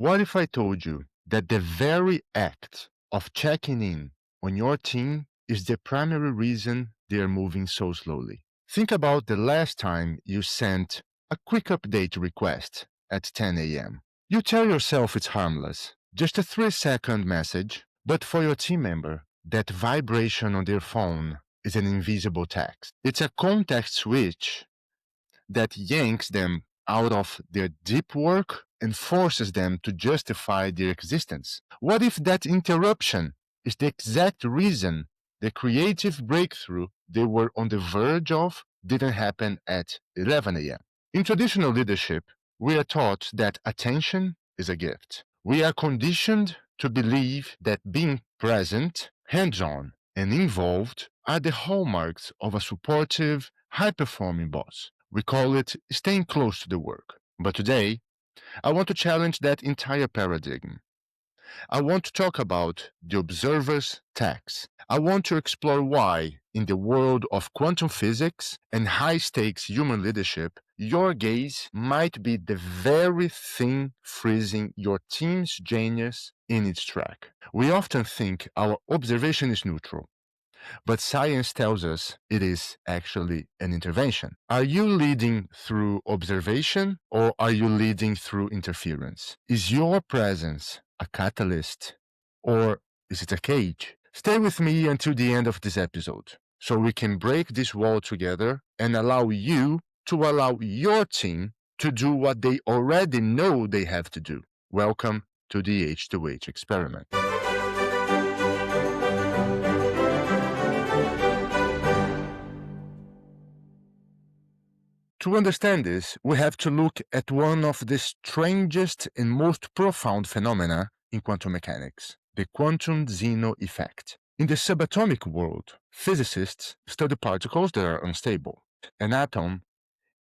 What if I told you that the very act of checking in on your team is the primary reason they are moving so slowly? Think about the last time you sent a quick update request at 10 a.m. You tell yourself it's harmless, just a 3-second message, but for your team member, that vibration on their phone is an invisible text. It's a context switch that yanks them out of their deep work and forces them to justify their existence. What if that interruption is the exact reason the creative breakthrough they were on the verge of didn't happen at 11 a.m.? In traditional leadership, we are taught that attention is a gift. We are conditioned to believe that being present, hands-on, and involved are the hallmarks of a supportive, high-performing boss. We call it staying close to the work. But today, I want to challenge that entire paradigm. I want to talk about the observer's tax. I want to explore why, in the world of quantum physics and high-stakes human leadership, your gaze might be the very thing freezing your team's genius in its track. We often think our observation is neutral, but science tells us it is actually an intervention. Are you leading through observation or are you leading through interference? Is your presence a catalyst or is it a cage? Stay with me until the end of this episode so we can break this wall together and allow you to allow your team to do what they already know they have to do. Welcome to the H2H experiment. To understand this, we have to look at one of the strangest and most profound phenomena in quantum mechanics, the quantum Zeno effect. In the subatomic world, physicists study particles that are unstable. An atom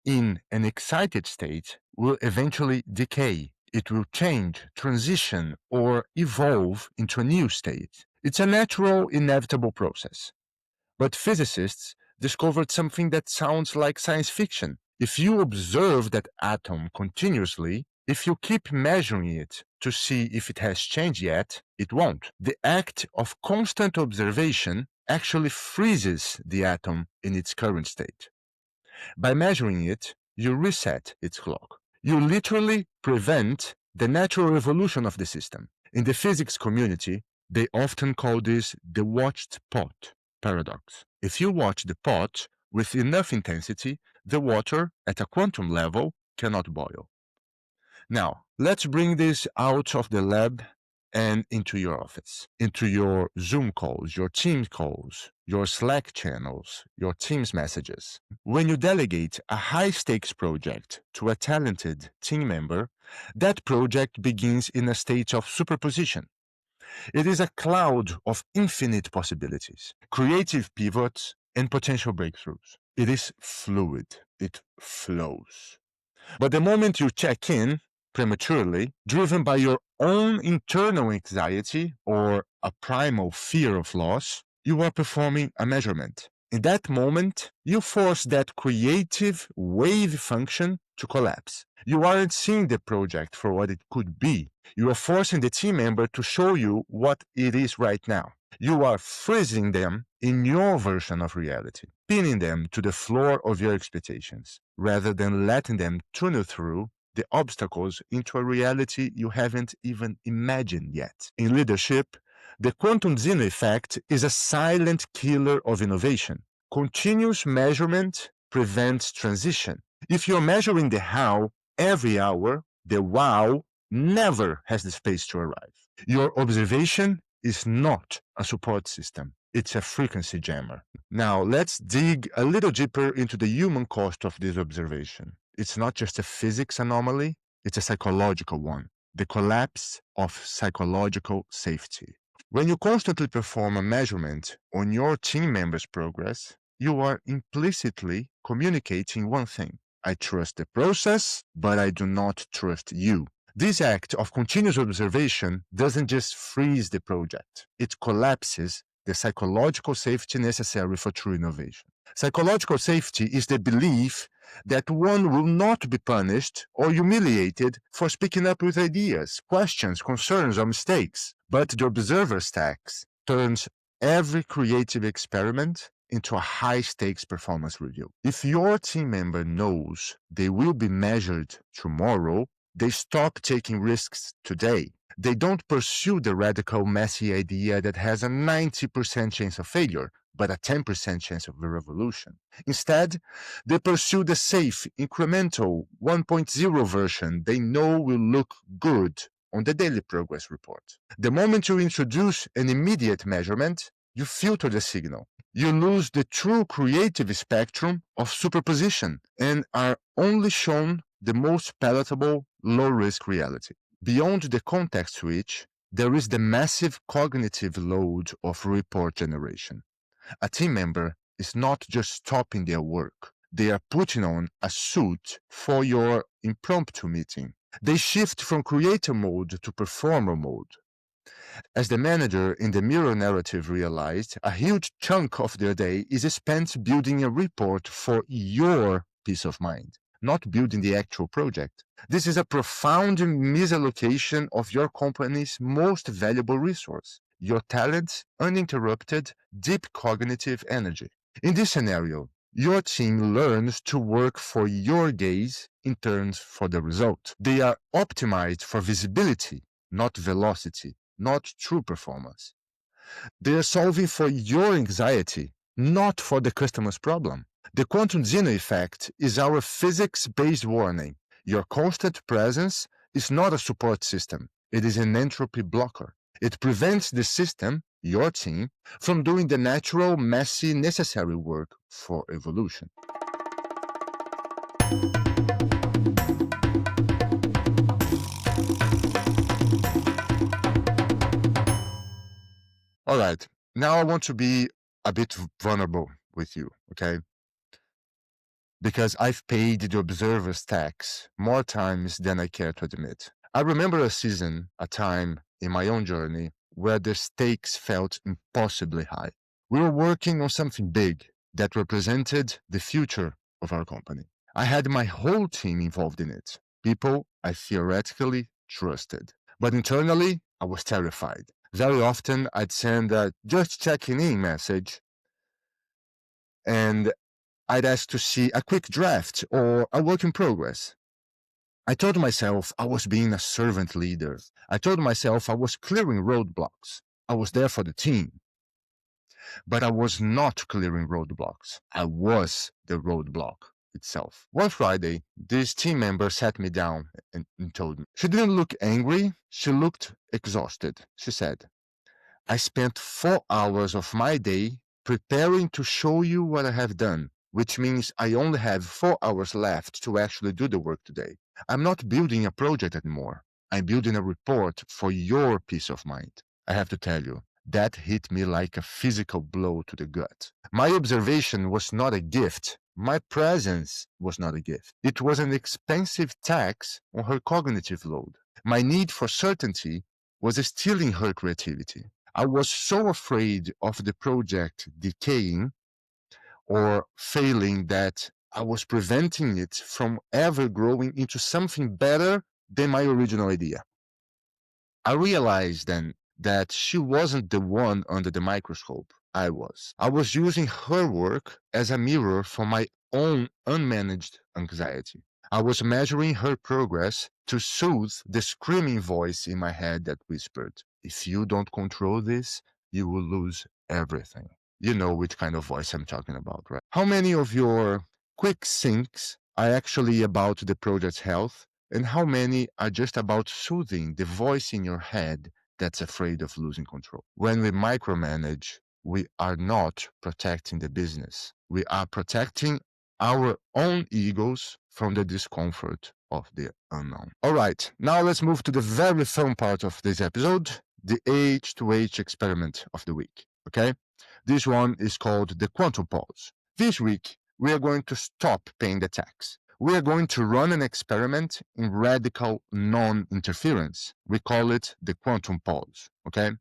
in an excited state will eventually decay. It will change, transition, or evolve into a new state. It's a natural, inevitable process. But physicists discovered something that sounds like science fiction. If you observe that atom continuously, if you keep measuring it to see if it has changed yet, it won't. The act of constant observation actually freezes the atom in its current state. By measuring it, you reset its clock. You literally prevent the natural evolution of the system. In the physics community, they often call this the watched pot paradox. If you watch the pot with enough intensity, the water at a quantum level cannot boil. Now, let's bring this out of the lab and into your office, into your Zoom calls, your Teams calls, your Slack channels, your Teams messages. When you delegate a high-stakes project to a talented team member, that project begins in a state of superposition. It is a cloud of infinite possibilities, creative pivots, and potential breakthroughs. It is fluid. It flows. But the moment you check in prematurely, driven by your own internal anxiety or a primal fear of loss, you are performing a measurement. In that moment, you force that creative wave function to collapse. You aren't seeing the project for what it could be. You are forcing the team member to show you what it is right now. You are freezing them in your version of reality, pinning them to the floor of your expectations, rather than letting them tunnel through the obstacles into a reality you haven't even imagined yet. In leadership, the quantum Zeno effect is a silent killer of innovation. Continuous measurement prevents transition. If you're measuring the how every hour, the wow never has the space to arrive. Your observation is not a support system. It's a frequency jammer. Now, let's dig a little deeper into the human cost of this observation. It's not just a physics anomaly, it's a psychological one. The collapse of psychological safety. When you constantly perform a measurement on your team members' progress, you are implicitly communicating one thing. I trust the process, but I do not trust you. This act of continuous observation doesn't just freeze the project. It collapses the psychological safety necessary for true innovation. Psychological safety is the belief that one will not be punished or humiliated for speaking up with ideas, questions, concerns, or mistakes. But the observer's tax turns every creative experiment into a high-stakes performance review. If your team member knows they will be measured tomorrow, they stop taking risks today. They don't pursue the radical, messy idea that has a 90% chance of failure, but a 10% chance of a revolution. Instead, they pursue the safe, incremental 1.0 version they know will look good on the daily progress report. The moment you introduce an immediate measurement, you filter the signal. You lose the true creative spectrum of superposition and are only shown the most palatable, low-risk reality. Beyond the context switch, there is the massive cognitive load of report generation. A team member is not just stopping their work. They are putting on a suit for your impromptu meeting. They shift from creator mode to performer mode. As the manager in the mirror narrative realized, a huge chunk of their day is spent building a report for your peace of mind, not building the actual project. This is a profound misallocation of your company's most valuable resource, your talent, uninterrupted, deep cognitive energy. In this scenario, your team learns to work for your gaze in turns for the result. They are optimized for visibility, not velocity, not true performance. They are solving for your anxiety, not for the customer's problem. The quantum Zeno effect is our physics-based warning. Your constant presence is not a support system. It is an entropy blocker. It prevents the system, your team, from doing the natural, messy, necessary work for evolution. All right, now I want to be a bit vulnerable with you, okay? Because I've paid the observer's tax more times than I care to admit. I remember a time in my own journey where the stakes felt impossibly high. We were working on something big that represented the future of our company. I had my whole team involved in it, people I theoretically trusted. But internally, I was terrified. Very often, I'd send a just checking in message and I'd ask to see a quick draft or a work in progress. I told myself I was being a servant leader. I told myself I was clearing roadblocks. I was there for the team. But I was not clearing roadblocks. I was the roadblock itself. One Friday, this team member sat me down and told me. She didn't look angry. She looked exhausted. She said, I spent 4 hours of my day preparing to show you what I have done, which means I only have 4 hours left to actually do the work today. I'm not building a project anymore. I'm building a report for your peace of mind. I have to tell you, that hit me like a physical blow to the gut. My observation was not a gift. My presence was not a gift. It was an expensive tax on her cognitive load. My need for certainty was stealing her creativity. I was so afraid of the project decaying or failing that I was preventing it from ever growing into something better than my original idea. I realized then that she wasn't the one under the microscope. I was. I was using her work as a mirror for my own unmanaged anxiety. I was measuring her progress to soothe the screaming voice in my head that whispered, if you don't control this, you will lose everything. You know which kind of voice I'm talking about, right? How many of your quick syncs are actually about the project's health, and how many are just about soothing the voice in your head that's afraid of losing control? When we micromanage, we are not protecting the business. We are protecting our own egos from the discomfort of the unknown. All right, now let's move to the very fun part of this episode, the H2H experiment of the week, okay? This one is called the quantum pause. This week, we are going to stop paying the tax. We are going to run an experiment in radical non-interference. We call it the quantum pause, okay?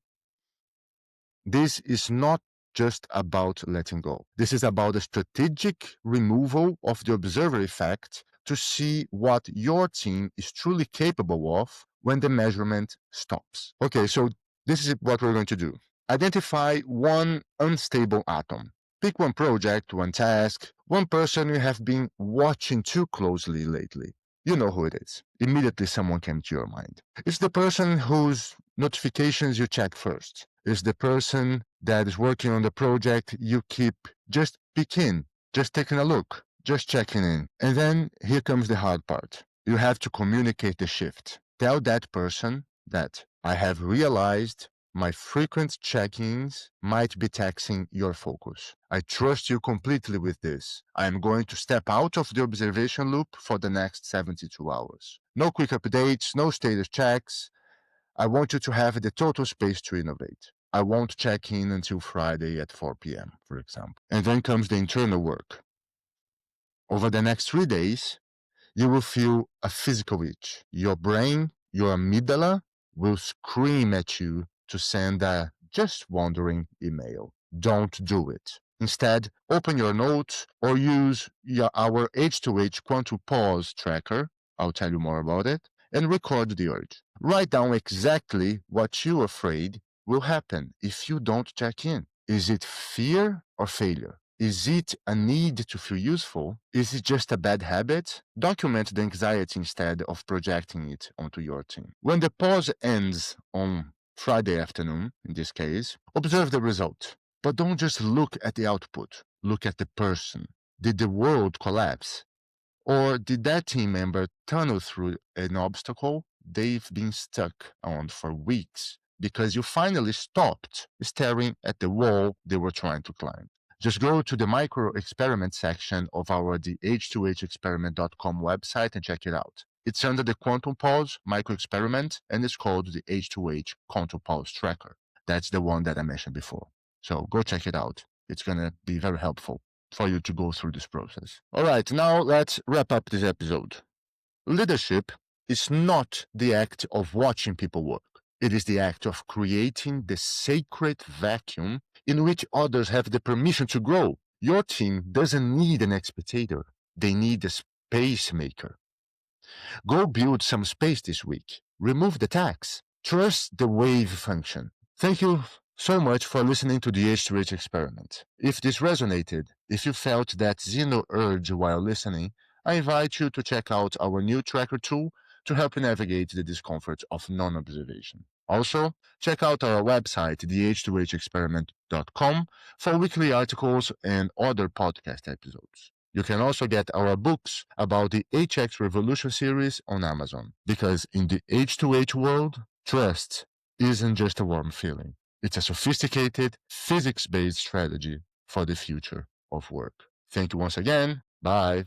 This is not just about letting go. This is about the strategic removal of the observer effect to see what your team is truly capable of when the measurement stops. Okay, so this is what we're going to do. Identify one unstable atom. Pick one project, one task, one person you have been watching too closely lately. You know who it is. Immediately someone came to your mind. It's the person whose notifications you check first. It's the person that is working on the project you keep just peeking, just taking a look, just checking in. And then here comes the hard part. You have to communicate the shift. Tell that person that I have realized my frequent check-ins might be taxing your focus. I trust you completely with this. I am going to step out of the observation loop for the next 72 hours. No quick updates, no status checks. I want you to have the total space to innovate. I won't check in until Friday at 4 p.m., for example. And then comes the internal work. Over the next 3 days, you will feel a physical itch. Your brain, your amygdala, will scream at you to send a just wondering email. Don't do it. Instead, open your notes or use our H2H quantum pause tracker. I'll tell you more about it. And record the urge. Write down exactly what you're afraid will happen if you don't check in. Is it fear or failure? Is it a need to feel useful? Is it just a bad habit? Document the anxiety instead of projecting it onto your team. When the pause ends on Friday afternoon, in this case, observe the result. But don't just look at the output. Look at the person. Did the world collapse? Or did that team member tunnel through an obstacle they've been stuck on for weeks because you finally stopped staring at the wall they were trying to climb? Just go to the micro experiment section of our h2hexperiment.com website and check it out. It's under the quantum pause micro experiment and it's called the H2H quantum pause tracker. That's the one that I mentioned before. So go check it out. It's going to be very helpful for you to go through this process. All right, now let's wrap up this episode. Leadership is not the act of watching people work. It is the act of creating the sacred vacuum in which others have the permission to grow. Your team doesn't need an spectator. They need a space maker. Go build some space this week. Remove the tax. Trust the wave function. Thank you so much for listening to the H2H experiment. If this resonated, if you felt that Zeno urge while listening, I invite you to check out our new tracker tool to help you navigate the discomfort of non-observation. Also, check out our website, the h2hexperiment.com, for weekly articles and other podcast episodes. You can also get our books about the HX Revolution series on Amazon, because in the H2H world, trust isn't just a warm feeling. It's a sophisticated, physics-based strategy for the future of work. Thank you once again. Bye.